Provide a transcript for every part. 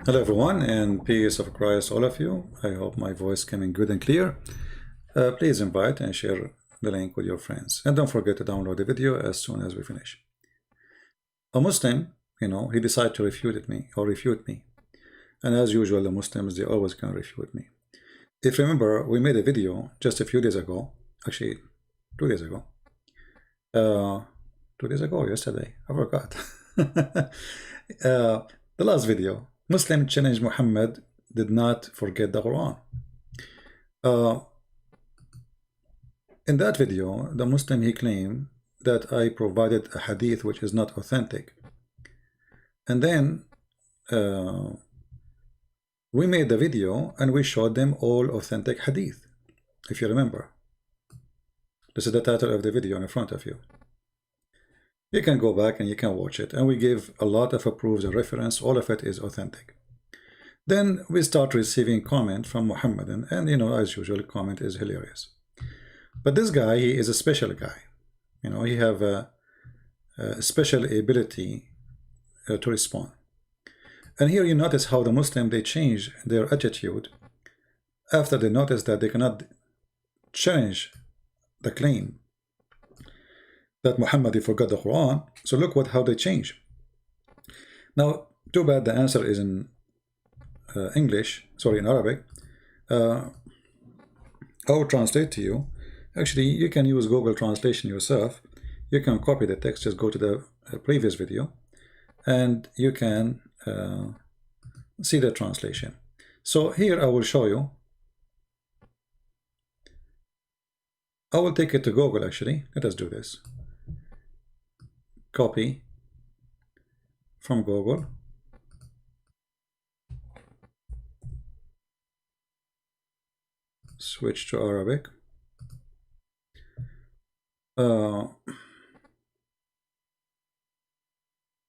Hello everyone, and peace of Christ all of you. I hope my voice coming good and clear. Please invite and share the link with your friends, and don't forget to download the video as soon as we finish. A Muslim, he decided to refute me, and as usual the Muslims, they always can refute me. If you remember, we made a video just a few days ago, actually 2 days ago, 2 days ago, yesterday, I forgot. The last video, Muslim challenge Muhammad did not forget the Quran. In that video, the Muslim, he claimed that I provided a hadith which is not authentic. And then we made the video and we showed them all authentic hadith, if you remember. This is the title of the video in front of you. You can go back and you can watch it, and we give a lot of proofs and reference. All of it is authentic. Then we start receiving comment from Muhammad, and as usual, comment is hilarious. But this guy, he is a special guy. He have a special ability to respond. And here you notice how the Muslim, they change their attitude after they notice that they cannot challenge the claim that Muhammad, he forgot the Quran. So look how they change. Now, too bad the answer is in in Arabic. I will translate to you. Actually, you can use Google Translation yourself. You can copy the text, just go to the previous video, and you can see the translation. So here I will show you. I will take it to Google, actually. Let us do this. Copy from Google. Switch to Arabic. I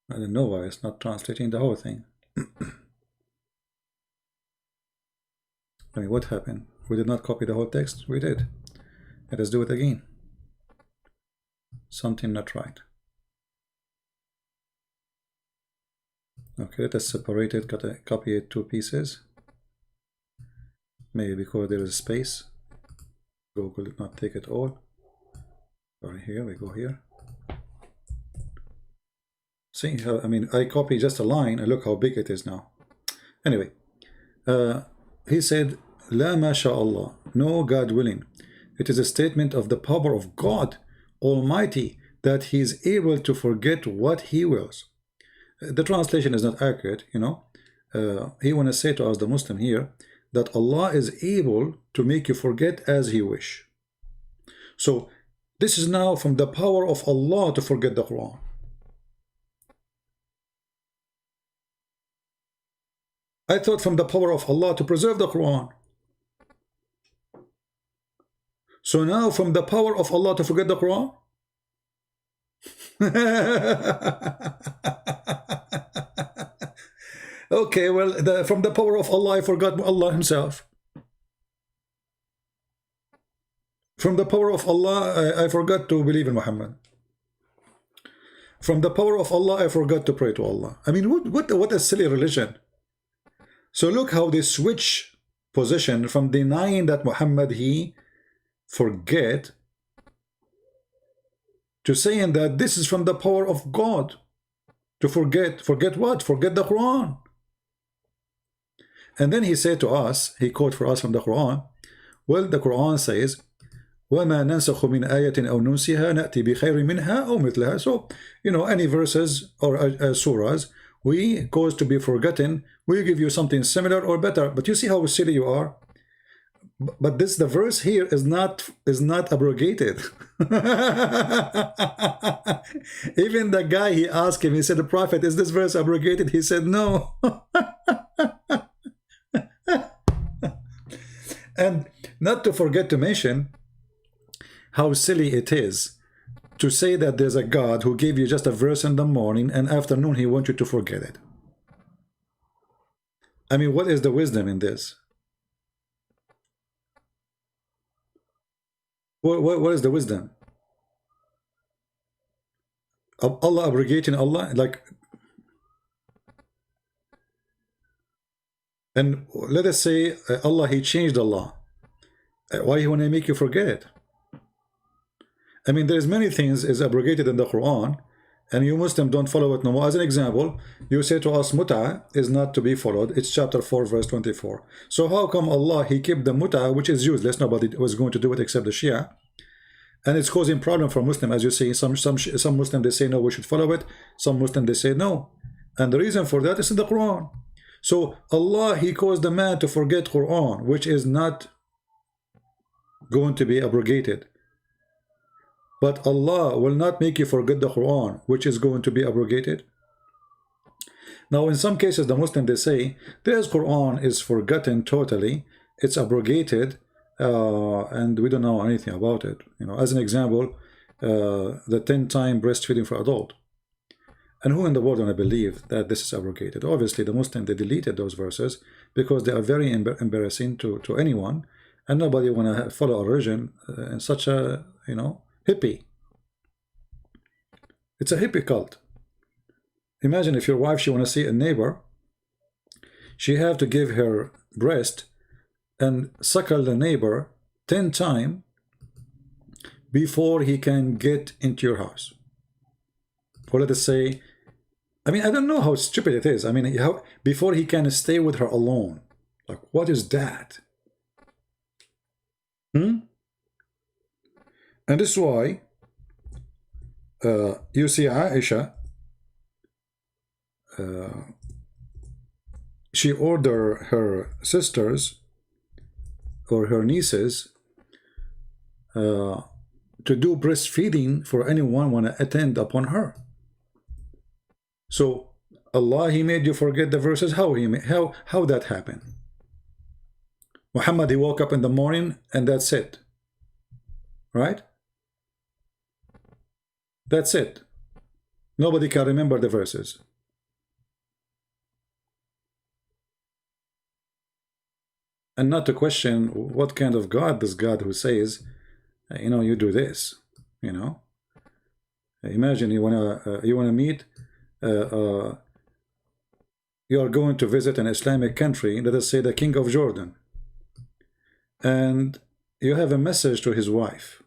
don't know why it's not translating the whole thing. I mean, what happened? We did not copy the whole text? We did. Let us do it again. Something not right. Okay, let us separate it, copy it 2 pieces. Maybe because there is a space. Google did not take it all. Right here, we go here. See how, I copy just a line and look how big it is now. Anyway, he said, La masha'Allah, no, God willing. It is a statement of the power of God Almighty that He is able to forget what He wills. The translation is not accurate, He want to say to us, the Muslim here, that Allah is able to make you forget as He wish. So this is now from the power of Allah to forget the Quran. I thought from the power of Allah to preserve the Quran. So now from the power of Allah to forget the Quran? Okay, well, from the power of Allah, I forgot Allah Himself. From the power of Allah, I forgot to believe in Muhammad. From the power of Allah, I forgot to pray to Allah. I mean, what a silly religion. So look how they switch position from denying that Muhammad, he forget, to saying that this is from the power of God to forget. Forget what? Forget the Quran. And then he said to us, he quote for us from the Quran, well, the Quran says, وَمَا نَنْسَخُ مِنْ آيَةٍ أَوْ نُنْسِهَا نَأْتِي بِخَيْرٍ مِنْهَا أَوْ مِثْلَهَا. So, any verses or surahs, we cause to be forgotten, we give you something similar or better. But you see how silly you are? But the verse here is not abrogated. Even the guy, he asked him, he said, the Prophet, is this verse abrogated? He said, no. And not to forget to mention how silly it is to say that there's a God who gave you just a verse in the morning and afternoon he wants you to forget it. I mean, what is the wisdom in this? What is the wisdom? Allah abrogating Allah, like And let us say Allah, he changed the law. Why he want to make you forget it? I mean, there's many things is abrogated in the Quran, and you Muslims don't follow it no more. As an example, you say to us, mut'a is not to be followed. It's chapter 4, verse 24. So how come Allah, he kept the mut'a, which is useless, nobody was going to do it except the Shia, and it's causing problem for Muslim, as you see. Some Muslims, they say no, we should follow it. Some Muslims, they say no. And the reason for that is in the Quran. So Allah, he caused the man to forget Quran, which is not going to be abrogated. But Allah will not make you forget the Quran, which is going to be abrogated. Now, in some cases, the Muslim, they say, this Quran is forgotten totally, it's abrogated, and we don't know anything about it. You know, as an example, the 10-time breastfeeding for adult. And who in the world want to believe that this is abrogated? Obviously, the Muslim, they deleted those verses because they are very embarrassing to anyone, and nobody want to follow a religion in such a, you know, hippie. It's a hippie cult. Imagine if your wife, she want to see a neighbor, she have to give her breast and suckle the neighbor 10 times before he can get into your house. Or let us say, I mean, I don't know how stupid it is. I mean, how, before he can stay with her alone. Like, what is that? And this is why you see Aisha, she ordered her sisters or her nieces to do breastfeeding for anyone want to attend upon her. So Allah, he made you forget the verses. How that happened? Muhammad, he woke up in the morning and that's it. Right? That's it. Nobody can remember the verses. And not to question what kind of God, this God who says, you know, you do this, you know. Imagine you wanna meet, you are going to visit an Islamic country, let us say the King of Jordan, and you have a message to his wife,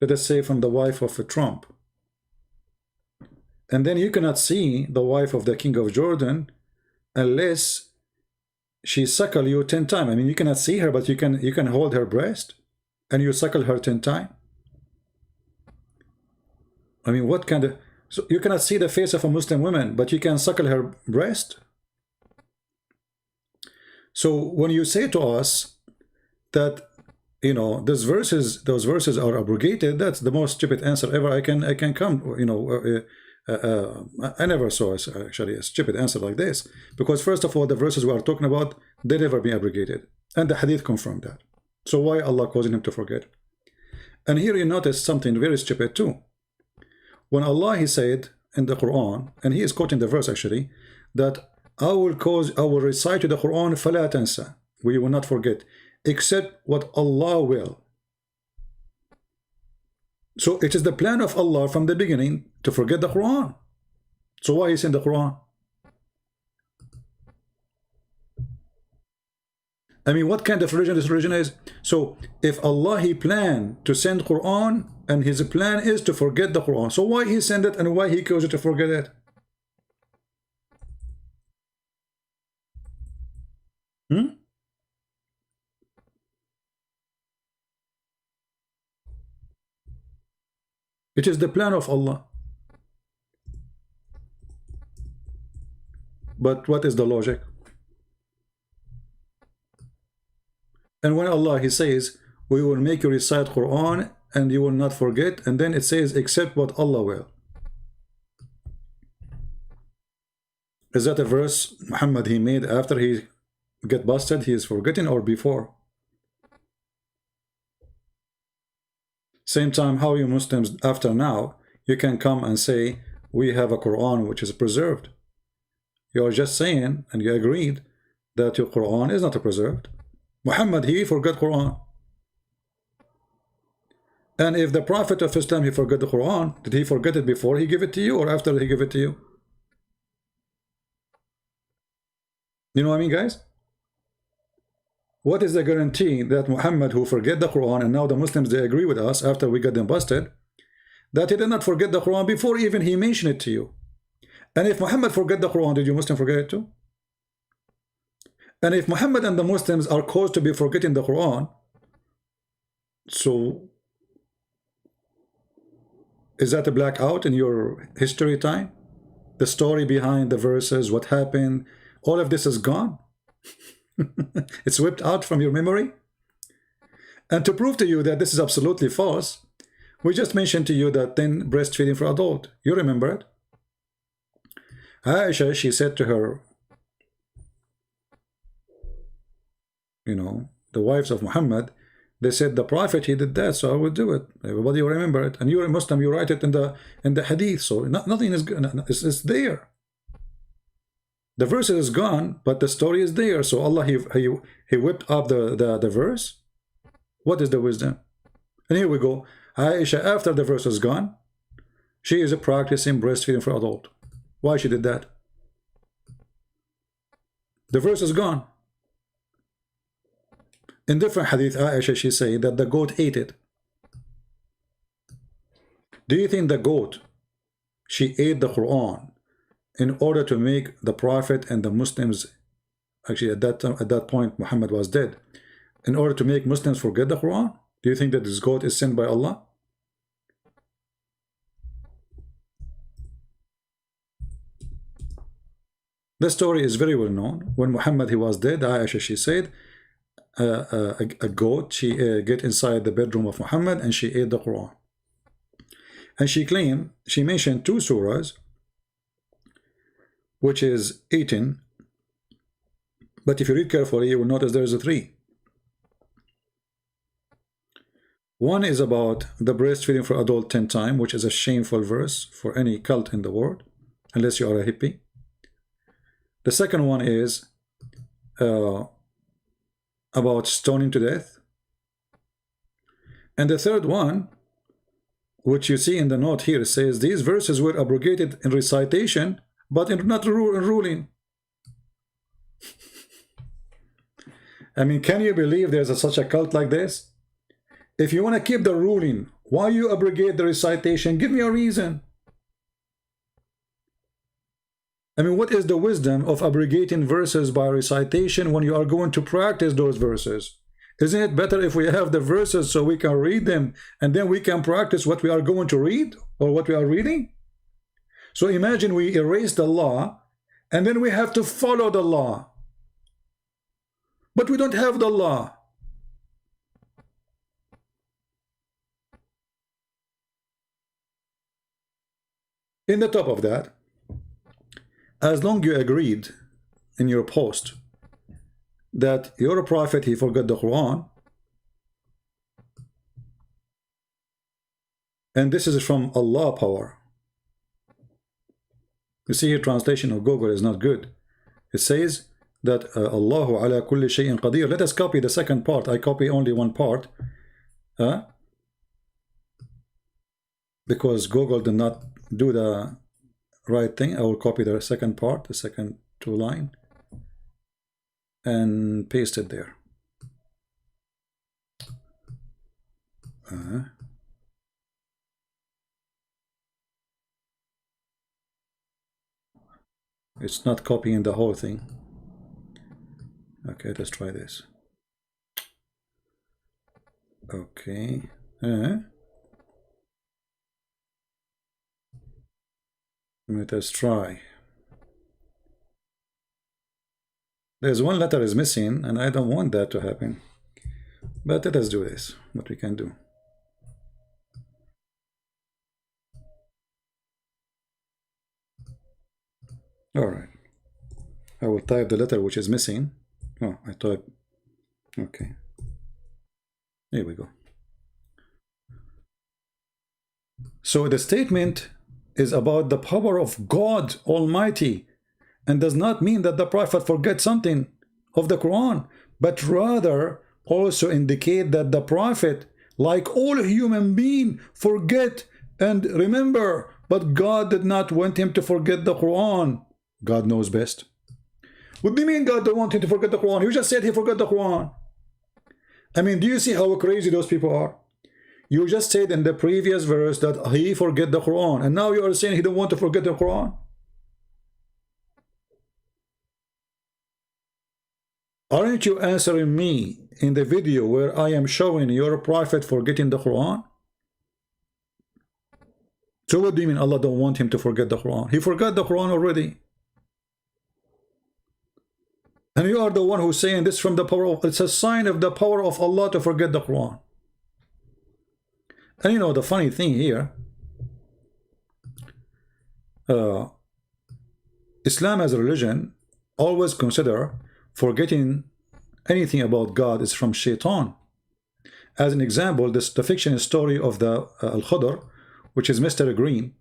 let us say from the wife of Trump, and then you cannot see the wife of the King of Jordan unless she suckle you 10 times. I mean, you cannot see her, but you can hold her breast and you suckle her 10 times. I mean, what kind of... So you cannot see the face of a Muslim woman, but you can suckle her breast? So when you say to us that, you know, those verses are abrogated, that's the most stupid answer ever I can come, you know. I never saw actually a stupid answer like this, because first of all, the verses we are talking about, they never been abrogated, and the hadith confirmed that. So why Allah causing him to forget? And here you notice something very stupid too. When Allah, he said in the Quran, and he is quoting the verse actually, that I will recite to the Quran فَلَا تَنْسَى, we will not forget, except what Allah will. So it is the plan of Allah from the beginning to forget the Quran. So why is in the Quran? I mean, what kind of religion this religion is? So if Allah, he planned to send Quran, and his plan is to forget the Quran, so why he sent it and why he caused you to forget it? It is the plan of Allah. But what is the logic? And when Allah, he says, we will make you recite Quran and you will not forget, and then it says, except what Allah will. Is that a verse Muhammad, he made after he get busted, he is forgetting, or before? Same time, how you Muslims, after now, you can come and say, we have a Quran which is preserved. You are just saying, and you agreed, that your Quran is not preserved. Muhammad, he forgot Quran. And if the Prophet of Islam, he forgot the Quran, did he forget it before he gave it to you or after he gave it to you? You know what I mean, guys? What is the guarantee that Muhammad, who forget the Quran, and now the Muslims, they agree with us after we got them busted, that he did not forget the Quran before even he mentioned it to you? And if Muhammad forget the Quran, did you Muslim forget it too? And if Muhammad and the Muslims are caused to be forgetting the Quran, so is that a blackout in your history time? The story behind the verses, what happened, all of this is gone. It's whipped out from your memory. And to prove to you that this is absolutely false, we just mentioned to you that then breastfeeding for adult. You remember it? Aisha, she said to her, you know, the wives of Muhammad, they said the Prophet, he did that, so I will do it. Everybody will remember it. And you're a Muslim, you write it in the hadith, so nothing is good. It's there. The verse is gone, but the story is there. So Allah, he whipped up the verse. What is the wisdom? And here we go. Aisha, after the verse is gone, she is practicing breastfeeding for adult. Why she did that? The verse is gone. In different hadith, Aisha, she said that the goat ate it. Do you think the goat, she ate the Quran in order to make the Prophet and the Muslims, actually at that point Muhammad was dead, in order to make Muslims forget the Quran? Do you think that this goat is sent by Allah? The story is very well known. When Muhammad, he was dead, Aisha, she said, a goat, she get inside the bedroom of Muhammad and she ate the Quran. And she claimed, she mentioned 2 surahs which is eaten, but if you read carefully, you will notice there is a 3. One is about the breastfeeding for adult 10 times, which is a shameful verse for any cult in the world, unless you are a hippie. The second one is about stoning to death. And the third one, which you see in the note here, says these verses were abrogated in recitation, but not in ruling. I mean, can you believe there's such a cult like this? If you want to keep the ruling, why you abrogate the recitation? Give me a reason. I mean, what is the wisdom of abrogating verses by recitation when you are going to practice those verses? Isn't it better if we have the verses so we can read them and then we can practice what we are going to read or what we are reading? So imagine we erase the law and then we have to follow the law. But we don't have the law. In the top of that, as long you agreed in your post that your prophet, he forgot the Quran, and this is from Allah power. You see here, translation of Google is not good. It says that Allahu ala kulli shay'in qadir. Let us copy the second part. I copy only one part, because Google did not do the right thing. I will copy the second part, the second 2 line, and paste it there. It's not copying the whole thing. Okay, let's try this. Okay. Let us try. There's one letter is missing, and I don't want that to happen. But let us do this, what we can do. All right. I will type the letter which is missing. Oh, I type. Okay. Here we go. So the statement is about the power of God Almighty, and does not mean that the Prophet forgets something of the Quran, but rather also indicate that the Prophet, like all human beings, forget and remember, but God did not want him to forget the Quran. God knows best. What do you mean God don't want him to forget the Quran? You just said he forgot the Quran. I mean, do you see how crazy those people are? You just said in the previous verse that he forget the Quran, and now you are saying he don't want to forget the Quran. Aren't you answering me in the video where I am showing your prophet forgetting the Quran? So what do you mean Allah don't want him to forget the Quran? He forgot the Quran already. And you are the one who's saying this from the power of, it's a sign of the power of Allah to forget the Quran. And you know the funny thing here, Islam as a religion always consider forgetting anything about God is from Shaitan. As an example, the fiction story of the Al-Khadr, which is Mr. Green,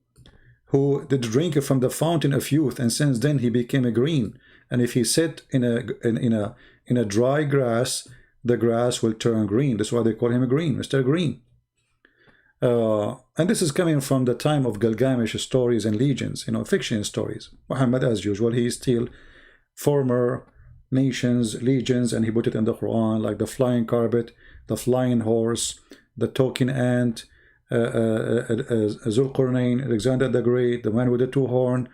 who did drink from the fountain of youth, and since then he became a green. And if he sit in a dry grass, the grass will turn green. That's why they call him a green, Mr. Green. And this is coming from the time of Gilgamesh stories and legends, you know, fiction stories. Muhammad, as usual, he steal former nations, legends, and he put it in the Quran, like the flying carpet, the flying horse, the talking ant, Zulqarnain, Alexander the Great, the man with the two horns,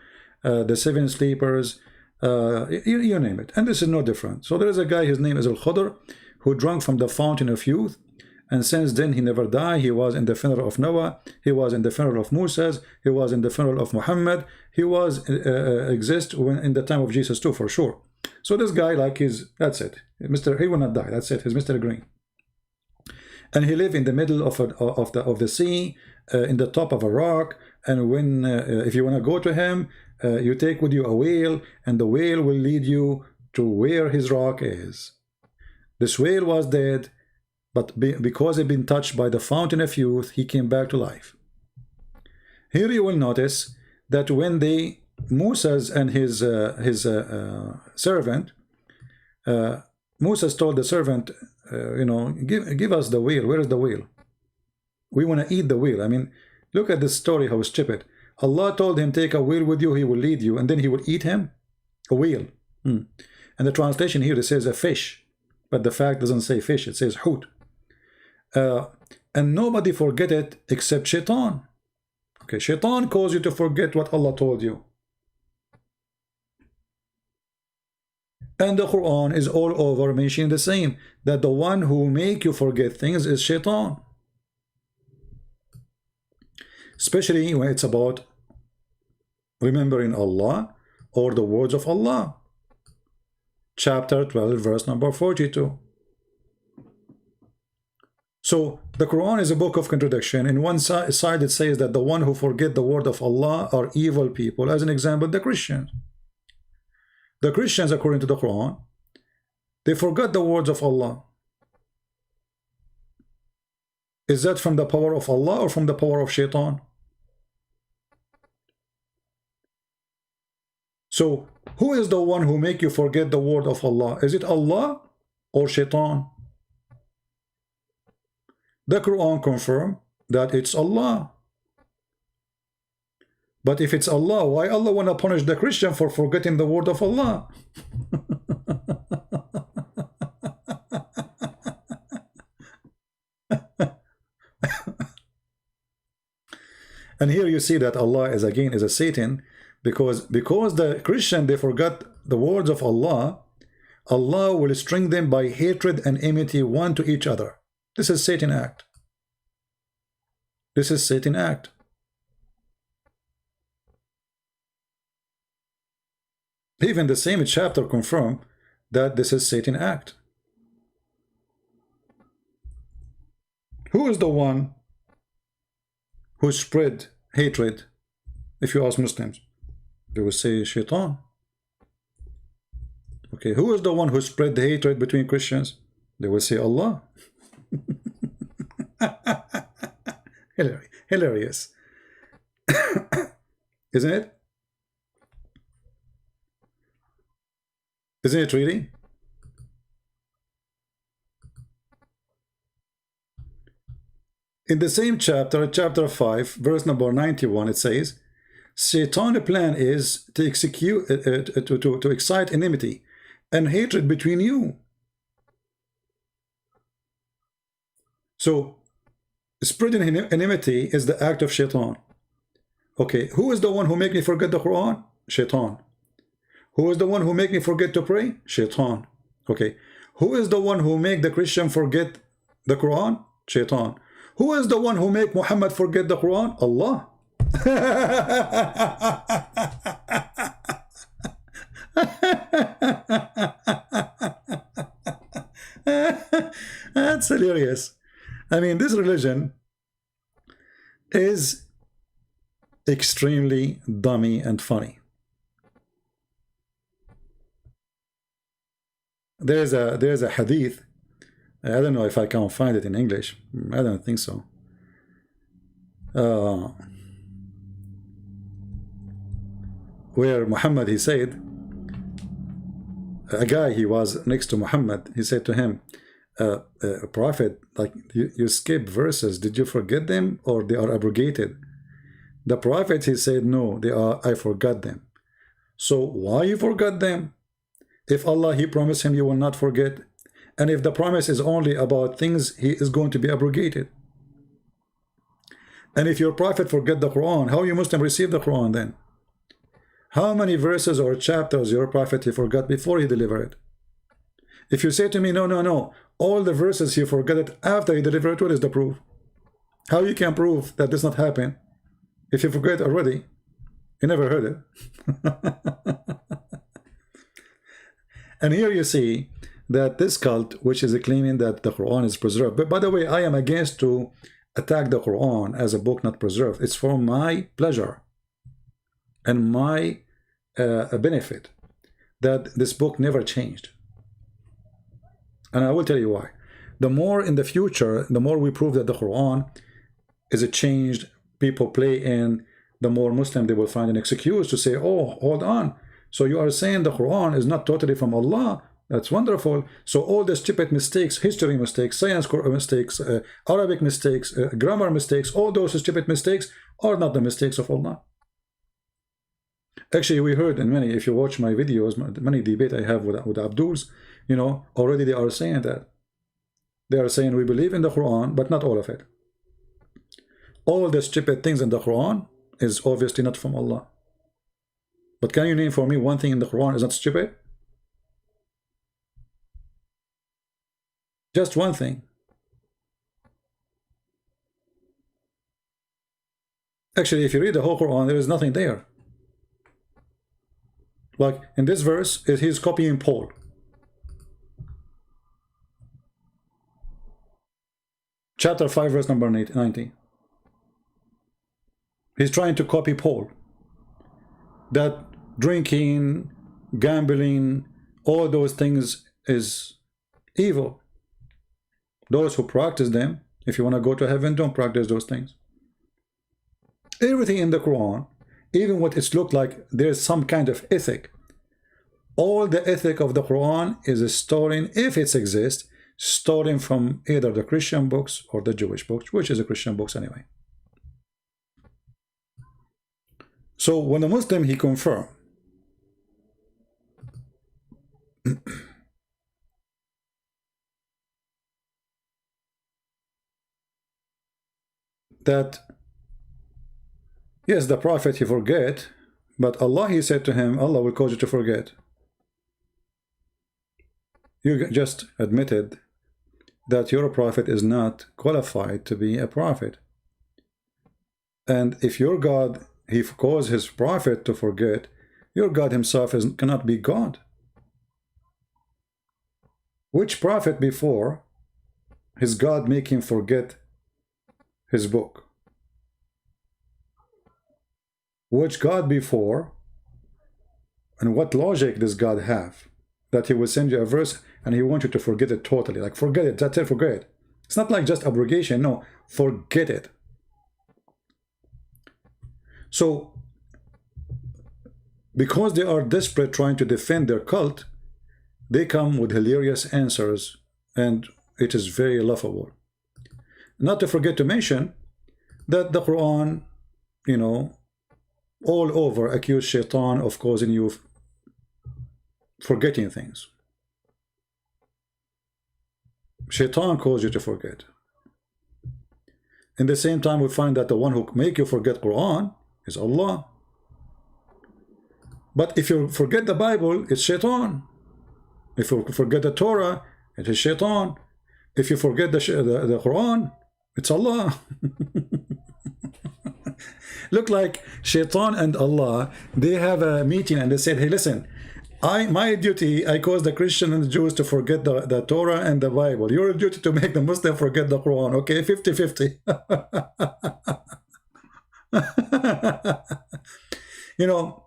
the seven sleepers, you name it. And this is no different. So there is a guy, his name is Al-Khadr, who drank from the fountain of youth, and since then he never died. He was in the funeral of Noah, he was in the funeral of Moses, he was in the funeral of Muhammad, he was exist when in the time of Jesus too, for sure. So this guy, like, is, that's it, he will not die, that's it, he's Mr. Green. And he lived in the middle of the sea, in the top of a rock. And when if you want to go to him, you take with you a whale, and the whale will lead you to where his rock is. This whale was dead, but because he'd been touched by the fountain of youth, he came back to life. Here you will notice that when Moses and his servant, Moses told the servant, you know, give us the whale. Where is the whale? We want to eat the whale. I mean, look at this story, how stupid. Allah told him, take a whale with you, he will lead you, and then he will eat him? A whale. And the translation here, it says a fish, but the fact doesn't say fish, it says hoot. And nobody forget it except Shaitan. Okay, Shaitan caused you to forget what Allah told you. And the Quran is all over mentioning the same, that the one who make you forget things is Shaitan. Especially when it's about remembering Allah or the words of Allah. Chapter 12, verse number 42. So the Quran is a book of contradiction. In one side it says that the one who forget the word of Allah are evil people. As an example, the Christians. The Christians, according to the Quran, they forgot the words of Allah. Is that from the power of Allah or from the power of Shaitan? So, who is the one who make you forget the word of Allah? Is it Allah or Shaitan? The Quran confirms that it's Allah. But if it's Allah, why Allah want to punish the Christian for forgetting the word of Allah? And here you see that Allah is again is a Satan, because the Christian, they forgot the words of Allah, Allah will string them by hatred and enmity one to each other. This is Satan act. This is Satan act. Even the same chapter confirm that this is Satan act. Who is the one who spread hatred? If you ask Muslims, they will say Shaitan. Okay, who is the one who spread the hatred between Christians? They will say Allah. Hilarious. Isn't it? Isn't it really? In the same chapter, chapter 5, verse number 91, it says, Satan's plan is to execute, to excite enmity and hatred between you. So spreading enmity is the act of shaitan. Okay, who is the one who make me forget the Quran? Shaitan. Who is the one who make me forget to pray? Shaitan. Okay, who is the one who make the Christian forget the Quran? Shaitan. Who is the one who make Muhammad forget the Quran? Allah. That's hilarious. I mean, this religion is extremely dummy and funny. There's a hadith. I don't know if I can find it in English. I don't think so. Where Muhammad, he said, a guy, he was next to Muhammad, he said to him, Prophet, like you skip verses, did you forget them or they are abrogated? The Prophet, he said, no, they are, I forgot them. So why you forgot them? If Allah, he promised him you will not forget, and if the promise is only about things, he is going to be abrogated. And if your Prophet forget the Quran, how you Muslim receive the Quran then? How many verses or chapters your Prophet he forgot before he delivered it? If you say to me, no, all the verses he forgot it after he delivered it, what is the proof? How you can prove that this not happen if you forget already? You never heard it. And here you see that this cult, which is claiming that the Quran is preserved. But by the way, I am against to attack the Quran as a book not preserved. It's for my pleasure and my benefit that this book never changed. And I will tell you why. The more in the future, the more we prove that the Quran is a changed, people play in, the more Muslim they will find an excuse to say, oh, hold on. So you are saying the Quran is not totally from Allah. That's wonderful. So all the stupid mistakes, history mistakes, science mistakes, Arabic mistakes, grammar mistakes, all those stupid mistakes are not the mistakes of Allah. Actually, we heard in many, if you watch my videos, many debate I have with Abduls, you know, already they are saying that. They are saying we believe in the Quran, but not all of it. All the stupid things in the Quran is obviously not from Allah. But can you name for me one thing in the Quran is not stupid? Just one thing. Actually, if you read the whole Quran, there is nothing there. Like in this verse, he's copying Paul. Chapter 5, verse number 90. He's trying to copy Paul. That drinking, gambling, all those things is evil. Those who practice them, if you want to go to heaven, don't practice those things. Everything in the Quran, even what it's looked like, there's some kind of ethic. All the ethic of the Quran is stolen, if it exists, stolen from either the Christian books or the Jewish books, which is the Christian books anyway. So when the Muslim, he confirmed that yes, the Prophet he forget, but Allah, he said to him, Allah will cause you to forget. You just admitted that your Prophet is not qualified to be a prophet. And if your God, he caused his Prophet to forget, your God himself cannot be God. Which prophet before his God make him forget his book? Which God before, and what logic does God have that he will send you a verse and he wants you to forget it totally? Like forget it, that's it, forget it. It's not like just abrogation, no, forget it. So because they are desperate trying to defend their cult, they come with hilarious answers, and it is very laughable. Not to forget to mention that the Quran, you know, all over accuse shaitan of causing you forgetting things. Shaitan caused you to forget. In the same time, we find that the one who make you forget Quran is Allah. But if you forget the Bible, it's Shaitan. If you forget the Torah, it is Shaitan. If you forget the Quran, it's Allah. Look like Shaitan and Allah, they have a meeting and they said, hey, listen, my duty, I cause the Christian and the Jews to forget the Torah and the Bible. Your duty to make the Muslim forget the Quran. Okay, 50-50. You know,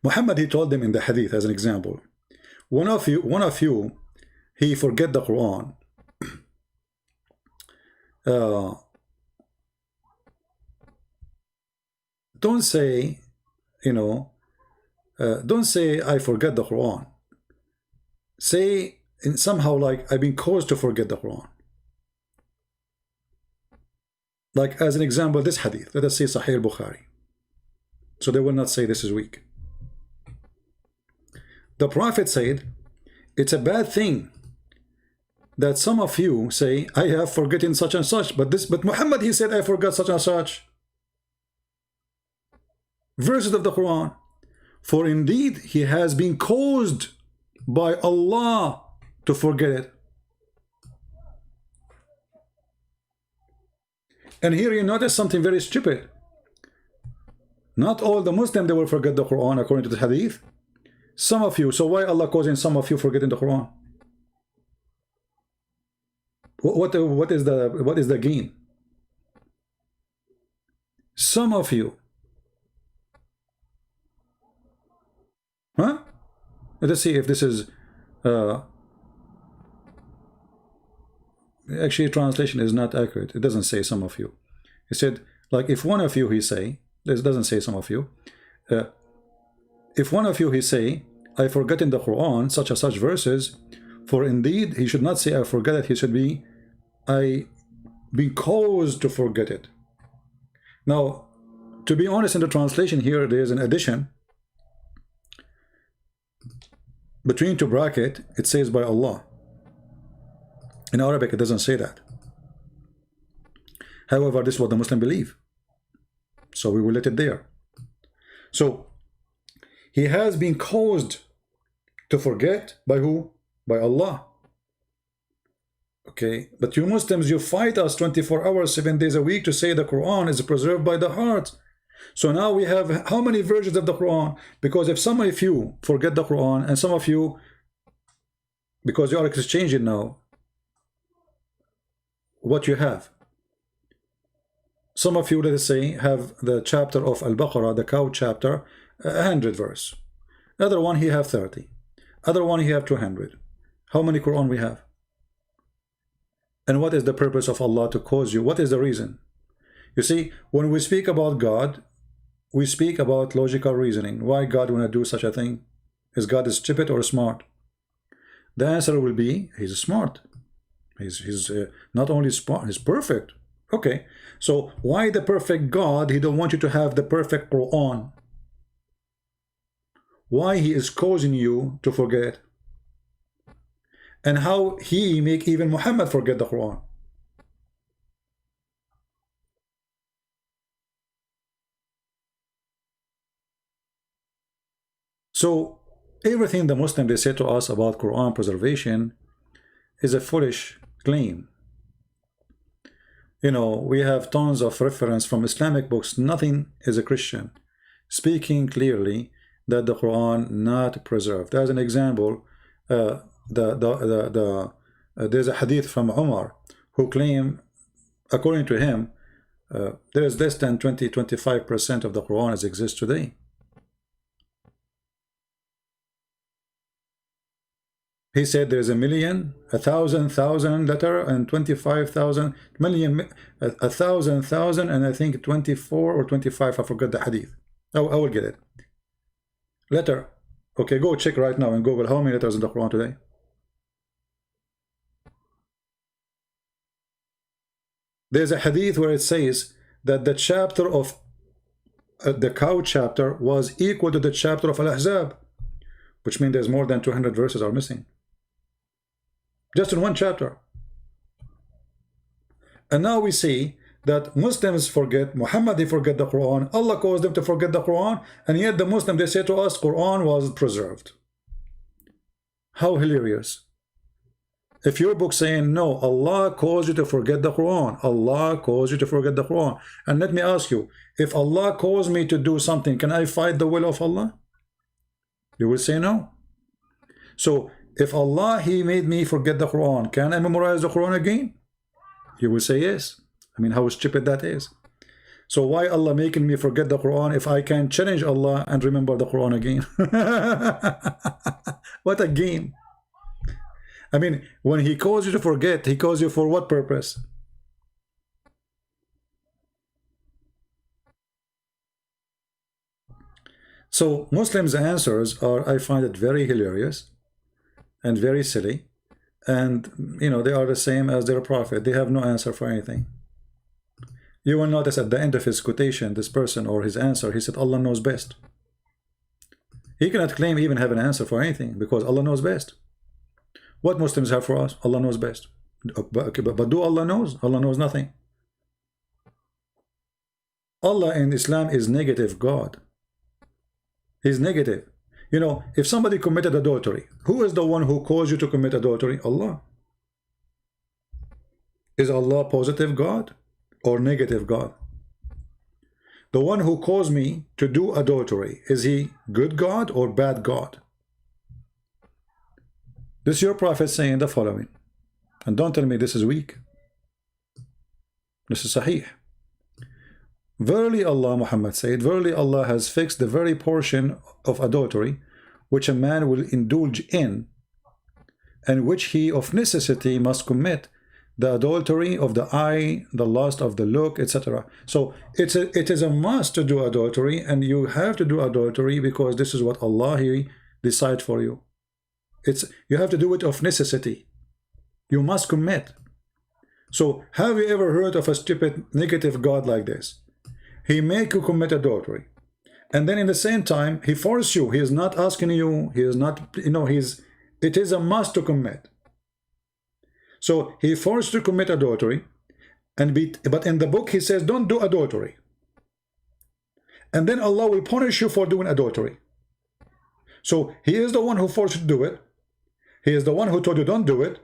Muhammad, he told them in the hadith as an example, one of you, he forget the Quran. Don't say, don't say I forget the Quran. Say somehow like I've been caused to forget the Quran. Like as an example, this hadith, let us say Sahih al-Bukhari. So they will not say this is weak. The Prophet said, it's a bad thing that some of you say, I have forgotten such and such, but Muhammad, he said, I forgot such and such. Verses of the Quran. For indeed, he has been caused by Allah to forget it. And here you notice something very stupid. Not all the Muslims, they will forget the Quran according to the hadith. Some of you. So why Allah causing some of you forgetting the Quran? What is the gain? Some of you. Huh? Let's see if this is actually translation is not accurate. It doesn't say some of you. He said, like if one of you he say, this doesn't say some of you. If one of you he say, I forget in the Quran such and such verses, for indeed he should not say I forget it, he should be I be caused to forget it. Now, to be honest, in the translation here there is an addition. Between two brackets, it says by Allah. In Arabic, it doesn't say that. However, this is what the Muslim believe. So we will let it there. So, he has been caused to forget by who? By Allah. Okay, but you Muslims, you fight us 24 hours, 7 days a week to say the Quran is preserved by the heart. So now we have how many versions of the Quran? Because if some of you forget the Quran and some of you, because you are exchanging now, what you have. Some of you, let us say, have the chapter of Al-Baqarah, the cow chapter, 100 verse. Other one he have 30. Other one he have 200. How many Quran we have? And what is the purpose of Allah to cause you? What is the reason? You see, when we speak about God, we speak about logical reasoning. Why God want to do such a thing? Is God stupid or smart? The answer will be, he's smart. He's not only smart, he's perfect. Okay, so why the perfect God? He don't want you to have the perfect Quran. Why he is causing you to forget? And how he make even Muhammad forget the Quran? So everything the Muslim they say to us about Quran preservation is a foolish claim. You know, we have tons of reference from Islamic books. Nothing is a Christian speaking clearly that the Quran not preserved. As an example, there's a hadith from Umar who claim, according to him, there is less than 20-25% of the Quran as exists today. He said there's 1,000,000, 1,000,000 letter, and 25,000 million, 1,000,000, and I think 24 or 25. I forgot the hadith. Oh, I will get it. Letter. Okay, go check right now in Google how many letters in the Quran today. There's a hadith where it says that the chapter of the cow chapter was equal to the chapter of Al-Ahzab, which means there's more than 200 verses are missing. just in one chapter. And now we see that Muslims forget, Muhammad, they forget the Quran, Allah caused them to forget the Quran, and yet the Muslim, they say to us, Quran was preserved. How hilarious. If your book saying, no, Allah caused you to forget the Quran, Allah caused you to forget the Quran. And let me ask you, if Allah caused me to do something, can I fight the will of Allah? You will say no. So if Allah, He made me forget the Quran, can I memorize the Quran again? You will say yes. I mean, how stupid that is. So why Allah making me forget the Quran if I can challenge Allah and remember the Quran again? What a game. I mean, when He calls you to forget, He calls you for what purpose? So Muslims' answers are, I find it very hilarious and very silly. And, you know, they are the same as their prophet. They have no answer for anything. You will notice at the end of his quotation, this person or his answer, he said, Allah knows best. He cannot claim even have an answer for anything because Allah knows best. What Muslims have for us? Allah knows best. But do Allah knows? Allah knows nothing. Allah in Islam is negative God. He's negative. You know, if somebody committed adultery, who is the one who caused you to commit adultery? Allah. Is Allah positive God or negative God? The one who caused me to do adultery, is He good God or bad God? This is your prophet saying the following. And don't tell me this is weak. This is sahih. Verily Allah, Muhammad said, verily Allah has fixed the very portion of adultery which a man will indulge in, and which he of necessity must commit, the adultery of the eye, the lust of the look, etc. So it is a must to do adultery, and you have to do adultery because this is what Allah He decide for you. You have to do it of necessity. You must commit. So have you ever heard of a stupid negative God like this? He make you commit adultery, and then in the same time he force you. He is not asking you. He is not, you know, it is a must to commit. So he forced you to commit adultery, but in the book he says don't do adultery, and then Allah will punish you for doing adultery. So He is the one who forced you to do it. He is the one who told you don't do it,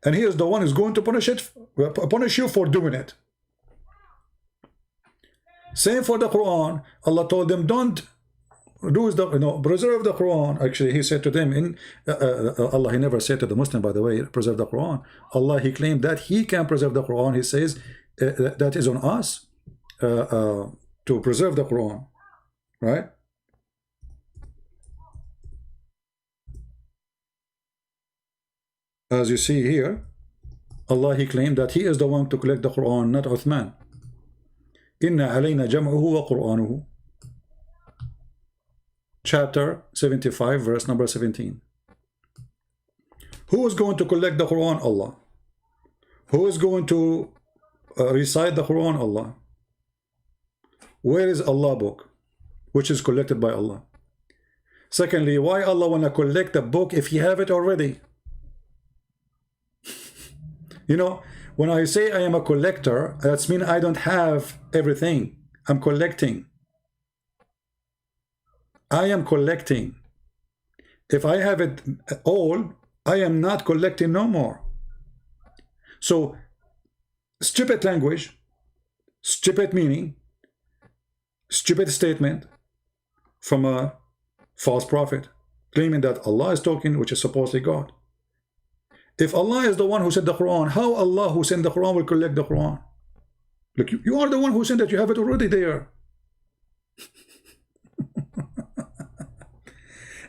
and He is the one who's going to punish you for doing it. Same for the Quran. Allah told them don't preserve the Quran. Actually, He said to them Allah, He never said to the Muslim, by the way, preserve the Quran. Allah, He claimed that He can preserve the Quran. He says that is on us to preserve the Quran, right? As you see here, Allah, He claimed that He is the one to collect the Quran, not Uthman. Inna alayna jam'uhu wa Qur'anuhu. Chapter 75, verse number 17. Who is going to collect the Quran? Allah. Who is going to recite the Quran? Allah. Where is Allah book, which is collected by Allah? Secondly, why Allah want to collect the book if He have it already? You know, when I say I am a collector, that means I don't have everything. I'm collecting. I am collecting. If I have it all, I am not collecting no more. So, stupid language, stupid meaning, stupid statement from a false prophet, claiming that Allah is talking, which is supposedly God. If Allah is the one who sent the Quran, how Allah who sent the Quran will collect the Quran? Look, you are the one who sent it, you have it already there.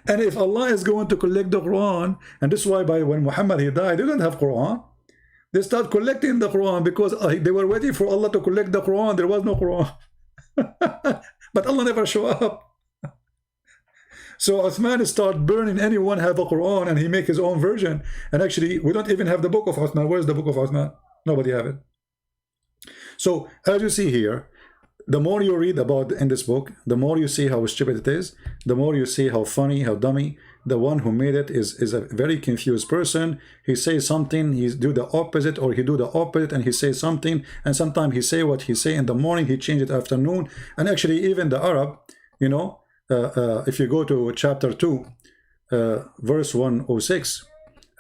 And if Allah is going to collect the Quran, and this is why when Muhammad he died, they didn't have Quran. They start collecting the Quran because they were waiting for Allah to collect the Quran. There was no Quran. But Allah never showed up. So Uthman start burning anyone have a Quran, and he make his own version. And actually, we don't even have the book of Uthman. Where's the book of Uthman? Nobody have it. So as you see here, the more you read about in this book, the more you see how stupid it is. the more you see how funny, how dummy. The one who made it is a very confused person. He says something, he do the opposite, or he do the opposite and he says something, and sometimes he say what he say in the morning, he change it afternoon. And actually even the Arab, you know, if you go to chapter 2, verse 106,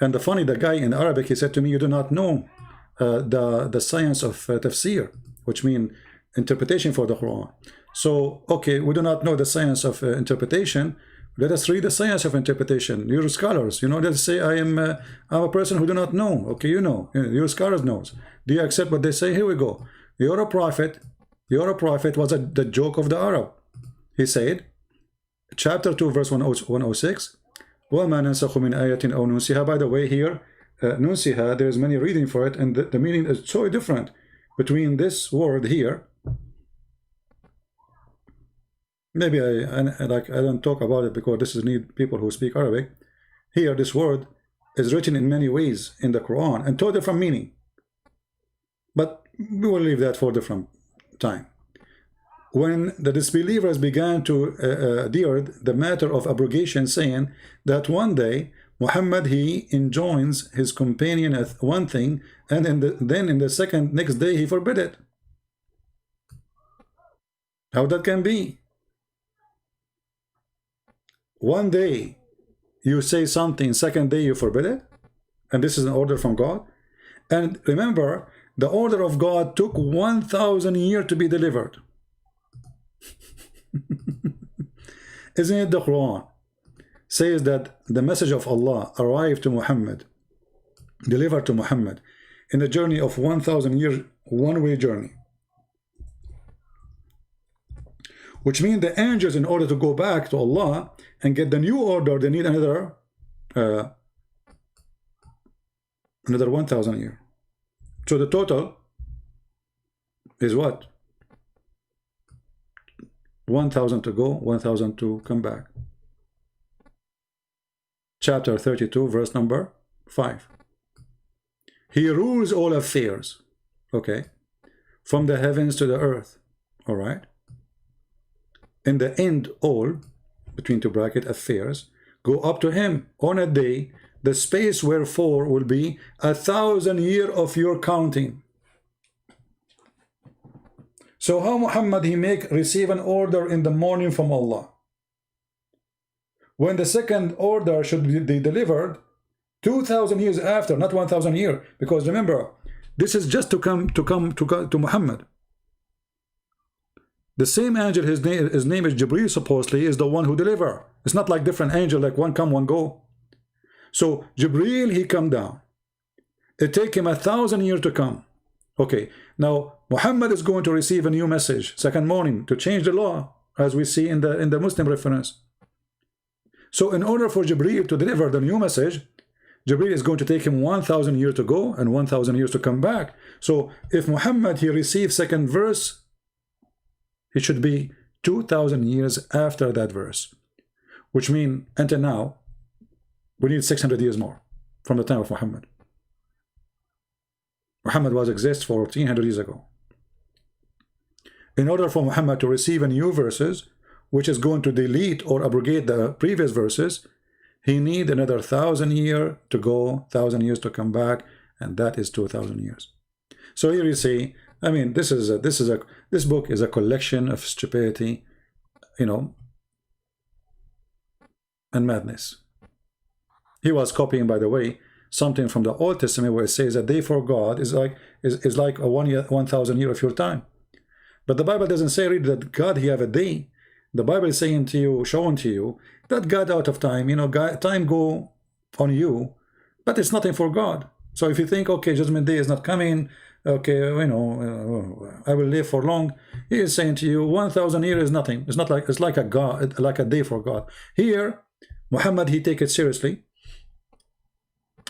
and the guy in Arabic, he said to me, you do not know the science of tafsir, which means interpretation for the Quran. So, okay, we do not know the science of interpretation. Let us read the science of interpretation. You're scholars, you know. Let's say I'm a person who do not know. Okay, you know, your scholars knows. Do you accept what they say? Here we go. You're a prophet. You're a prophet was the joke of the Arab. He said, chapter 2, verse 106. وَمَا نَنْسَخُ مِنْ آيَةٍ أَوْ نُنْسِهَا. By the way, here, نُنْسِهَا, there's many reading for it, and the meaning is so different between this word here. Maybe I don't talk about it because this is need people who speak Arabic. Here, this word is written in many ways in the Quran and two different meaning. But we will leave that for a different time. When the disbelievers began to adhere the matter of abrogation, saying that one day Muhammad he enjoins his companion at one thing, and then in the next day he forbid it. How that can be? One day you say something, second day you forbid it, and this is an order from God. And remember, the order of God took 1,000 years to be delivered. Isn't it the Quran says that the message of Allah arrived to Muhammad, delivered to Muhammad in a journey of 1,000 years, one-way journey, which means the angels, in order to go back to Allah and get the new order, they need another 1,000 years. So the total is what? 1,000 to go, 1,000 to come back. Chapter 32, verse number 5. He rules all affairs, okay, from the heavens to the earth, all right? In the end, all, between two bracket, affairs, go up to him on a day, the space wherefore will be 1,000 years of your counting. So how Muhammad he receive an order in the morning from Allah, when the second order should be delivered 2,000 years after, not 1,000 years, because remember, this is just to come to Muhammad. The same angel, his name is Jibreel, supposedly, is the one who deliver. It's not like different angel, like one come, one go. So Jibreel, he come down. It take him 1,000 years to come. Okay, now Muhammad is going to receive a new message, second morning, to change the law, as we see in the Muslim reference. So in order for Jibreel to deliver the new message, Jibreel is going to take him 1,000 years to go and 1,000 years to come back. So if Muhammad he receives second verse, it should be 2,000 years after that verse, which means until now we need 600 years more from the time of Muhammad. Muhammad was exist for 1,400 years ago. In order for Muhammad to receive a new verses, which is going to delete or abrogate the previous verses, he need another 1,000 years to go, 1,000 years to come back, and that is 2,000 years. So here you see, I mean, this book is a collection of stupidity, you know, and madness. He was copying, by the way, something from the Old Testament where it says a day for God is like a 1,000 years of your time. But the Bible doesn't say really that God he have a day. The Bible is saying to you, showing to you that God out of time, you know, God, time go on you, but it's nothing for God. So if you think, okay, Judgment Day is not coming, okay, you know, I will live for long, he is saying to you, 1,000 years is nothing. It's not like, it's like a God, like a day for God. Here, Muhammad, he take it seriously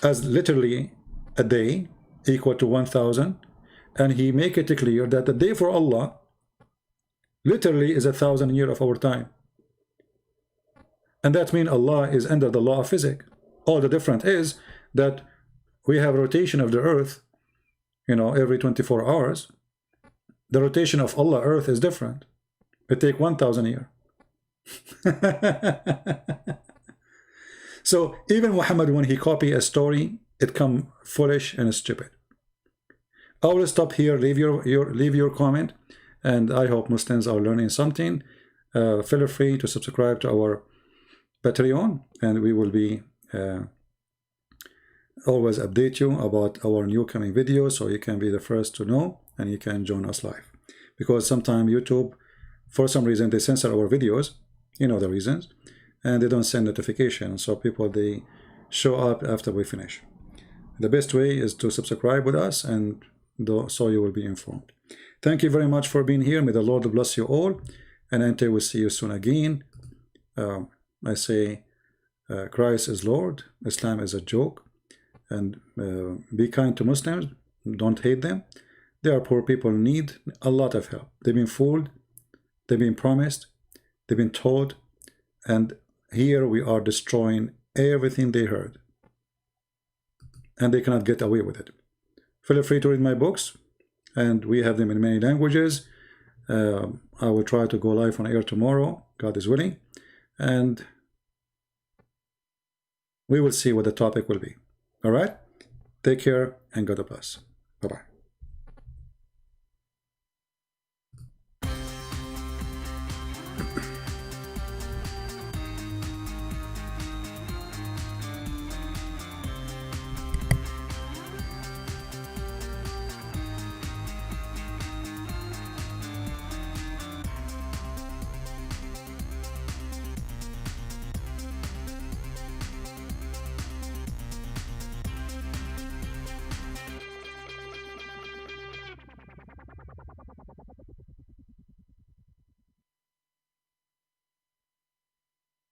as literally a day equal to 1,000, and he make it clear that the day for Allah literally is 1,000 years of our time. And that means Allah is under the law of physics. All the difference is that we have rotation of the earth, you know, every 24 hours. The rotation of Allah earth is different. It take 1,000 years. So even Muhammad, when he copy a story, it come foolish and stupid. I will stop here. Leave your comment, and I hope Muslims are learning something. Feel free to subscribe to our Patreon, and we will be always update you about our new coming videos, so you can be the first to know and you can join us live. Because sometimes YouTube, for some reason, they censor our videos, you know the reasons, and they don't send notifications, so people, they show up after we finish. The best way is to subscribe with us, and so you will be informed. Thank you very much for being here. May the Lord bless you all, and until we see you soon again, I say Christ is Lord, Islam is a joke, and be kind to Muslims, don't hate them. They are poor people, need a lot of help. They've been fooled, they've been promised, they've been told, and here we are destroying everything they heard, and they cannot get away with it. Feel free to read my books, and we have them in many languages. I will try to go live on air tomorrow, God is willing, and we will see what the topic will be. All right? Take care, and God bless. Bye-bye.